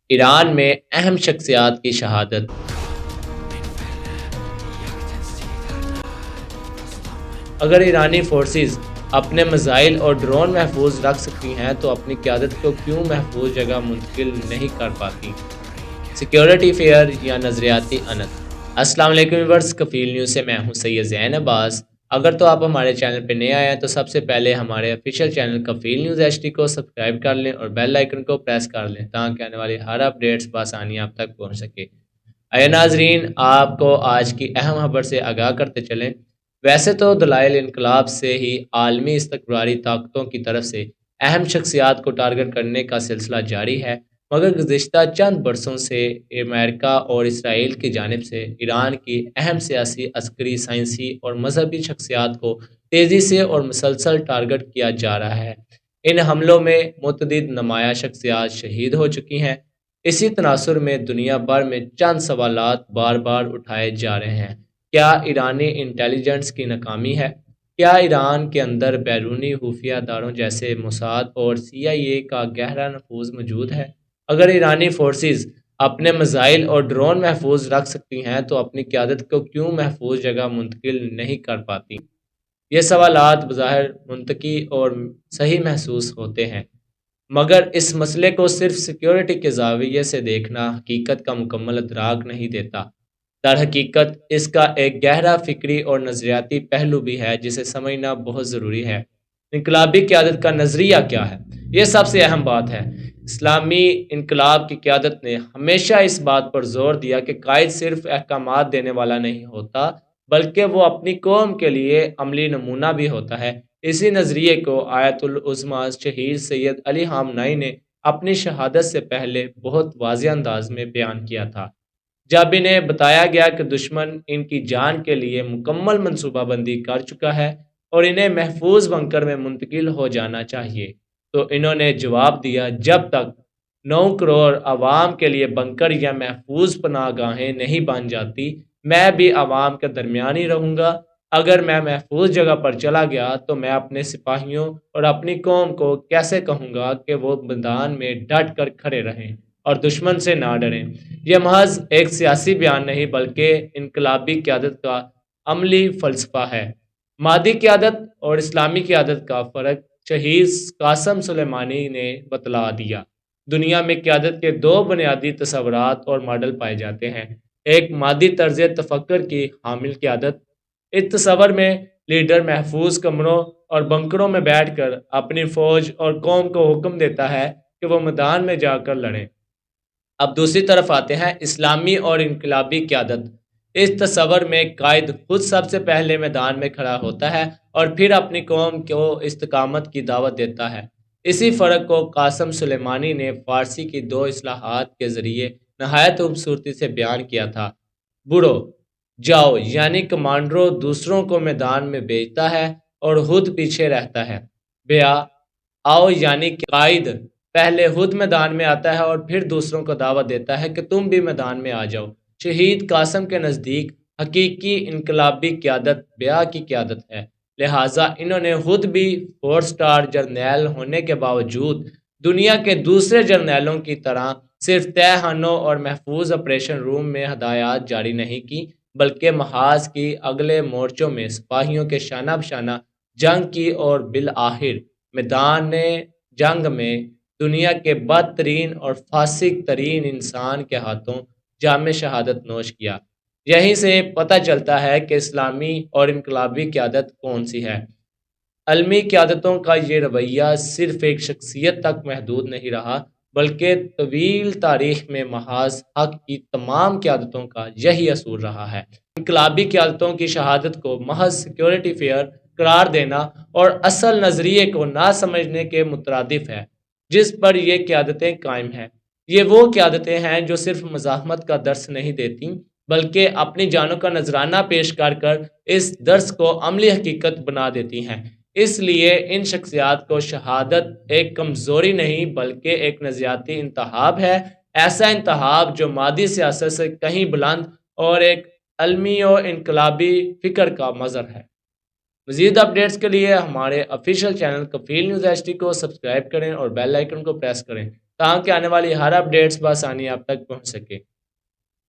ایران میں اہم شخصیات کی شہادت۔ اگر ایرانی فورسز اپنے میزائل اور ڈرون محفوظ رکھ سکتی ہیں تو اپنی قیادت کو کیوں محفوظ جگہ منتقل نہیں کر پاتی؟ سیکیورٹی فیئر یا نظریاتی انت۔ السلام علیکم ویورز، کفیل نیوز سے میں ہوں سید زین عباس۔ اگر تو آپ ہمارے چینل پہ نئے آئے ہیں تو سب سے پہلے ہمارے افیشیل چینل کفیل نیوز ایچ ڈی کو سبسکرائب کر لیں اور بیل آئیکن کو پریس کر لیں تاکہ آنے والی ہر اپڈیٹس بآسانی آپ تک پہنچ سکے۔ اے ناظرین، آپ کو آج کی اہم خبر سے آگاہ کرتے چلیں۔ ویسے تو دلائل انقلاب سے ہی عالمی استکباری طاقتوں کی طرف سے اہم شخصیات کو ٹارگٹ کرنے کا سلسلہ جاری ہے، مگر گزشتہ چند برسوں سے امریکہ اور اسرائیل کی جانب سے ایران کی اہم سیاسی، عسکری، سائنسی اور مذہبی شخصیات کو تیزی سے اور مسلسل ٹارگٹ کیا جا رہا ہے۔ ان حملوں میں متعدد نمایاں شخصیات شہید ہو چکی ہیں۔ اسی تناظر میں دنیا بھر میں چند سوالات بار بار اٹھائے جا رہے ہیں۔ کیا ایرانی انٹیلیجنس کی ناکامی ہے؟ کیا ایران کے اندر بیرونی خفیہ اداروں جیسے موساد اور سی آئی اے کا گہرا نفوذ موجود ہے؟ اگر ایرانی فورسز اپنے میزائل اور ڈرون محفوظ رکھ سکتی ہیں تو اپنی قیادت کو کیوں محفوظ جگہ منتقل نہیں کر پاتی؟ یہ سوالات بظاہر منطقی اور صحیح محسوس ہوتے ہیں، مگر اس مسئلے کو صرف سیکیورٹی کے زاویے سے دیکھنا حقیقت کا مکمل ادراک نہیں دیتا۔ در حقیقت اس کا ایک گہرا فکری اور نظریاتی پہلو بھی ہے جسے سمجھنا بہت ضروری ہے۔ انقلابی قیادت کا نظریہ کیا ہے؟ یہ سب سے اہم بات ہے۔ اسلامی انقلاب کی قیادت نے ہمیشہ اس بات پر زور دیا کہ قائد صرف احکامات دینے والا نہیں ہوتا، بلکہ وہ اپنی قوم کے لیے عملی نمونہ بھی ہوتا ہے۔ اسی نظریے کو آیت العظمیٰ شہید سید علی خامنہ نے اپنی شہادت سے پہلے بہت واضح انداز میں بیان کیا تھا، جب انہیں بتایا گیا کہ دشمن ان کی جان کے لیے مکمل منصوبہ بندی کر چکا ہے اور انہیں محفوظ بنکر میں منتقل ہو جانا چاہیے، تو انہوں نے جواب دیا، جب تک 9 کروڑ عوام کے لیے بنکر یا محفوظ پناہ گاہیں نہیں بن جاتی، میں بھی عوام کے درمیان ہی رہوں گا۔ اگر میں محفوظ جگہ پر چلا گیا تو میں اپنے سپاہیوں اور اپنی قوم کو کیسے کہوں گا کہ وہ میدان میں ڈٹ کر کھڑے رہیں اور دشمن سے نہ ڈریں؟ یہ محض ایک سیاسی بیان نہیں بلکہ انقلابی قیادت کا عملی فلسفہ ہے۔ مادی قیادت اور اسلامی قیادت کا فرق شہید قاسم سلیمانی نے بتلا دیا۔ دنیا میں قیادت کے دو بنیادی تصورات اور ماڈل پائے جاتے ہیں۔ ایک مادی طرز تفکر کی حامل قیادت۔ اس تصور میں لیڈر محفوظ کمروں اور بنکروں میں بیٹھ کر اپنی فوج اور قوم کو حکم دیتا ہے کہ وہ میدان میں جا کر لڑیں۔ اب دوسری طرف آتے ہیں اسلامی اور انقلابی قیادت۔ اس تصور میں قائد خود سب سے پہلے میدان میں کھڑا ہوتا ہے اور پھر اپنی قوم کو استقامت کی دعوت دیتا ہے۔ اسی فرق کو قاسم سلیمانی نے فارسی کی 2 اصطلاحات کے ذریعے نہایت خوبصورتی سے بیان کیا تھا۔ بڑھو جاؤ یعنی کمانڈرو دوسروں کو میدان میں بھیجتا ہے اور خود پیچھے رہتا ہے۔ بیا آؤ یعنی کہ قائد پہلے خود میدان میں آتا ہے اور پھر دوسروں کو دعوت دیتا ہے کہ تم بھی میدان میں آ جاؤ۔ شہید قاسم کے نزدیک حقیقی انقلابی قیادت بیا کی قیادت ہے، لہٰذا انہوں نے خود بھی 4 اسٹار جرنیل ہونے کے باوجود دنیا کے دوسرے جرنیلوں کی طرح صرف تہ خانوں اور محفوظ آپریشن روم میں ہدایات جاری نہیں کی، بلکہ محاذ کی اگلے مورچوں میں سپاہیوں کے شانہ بشانہ جنگ کی اور بالآخر میدان جنگ میں دنیا کے بدترین اور فاسق ترین انسان کے ہاتھوں جام شہادت نوش کیا۔ یہیں سے پتہ چلتا ہے کہ اسلامی اور انقلابی قیادت کون سی ہے۔ عالمی قیادتوں کا یہ رویہ صرف ایک شخصیت تک محدود نہیں رہا، بلکہ طویل تاریخ میں محاذ حق کی تمام قیادتوں کا یہی اصول رہا ہے۔ انقلابی قیادتوں کی شہادت کو محض سیکیورٹی فیئر قرار دینا اور اصل نظریے کو نہ سمجھنے کے مترادف ہے جس پر یہ قیادتیں قائم ہیں۔ یہ وہ قیادتیں ہیں جو صرف مزاحمت کا درس نہیں دیتی، بلکہ اپنی جانوں کا نذرانہ پیش کر کر اس درس کو عملی حقیقت بنا دیتی ہیں۔ اس لیے ان شخصیات کو شہادت ایک کمزوری نہیں بلکہ ایک نظریاتی انتخاب ہے، ایسا انتخاب جو مادی سیاست سے کہیں بلند اور ایک علمی و انقلابی فکر کا مظہر ہے۔ مزید اپڈیٹس کے لیے ہمارے افیشیل چینل کفیل نیوز ایچ ڈی کو سبسکرائب کریں اور بیل آئیکن کو پریس کریں تاکہ آنے والی ہر اپڈیٹس بآسانی آپ تک پہنچ سکے۔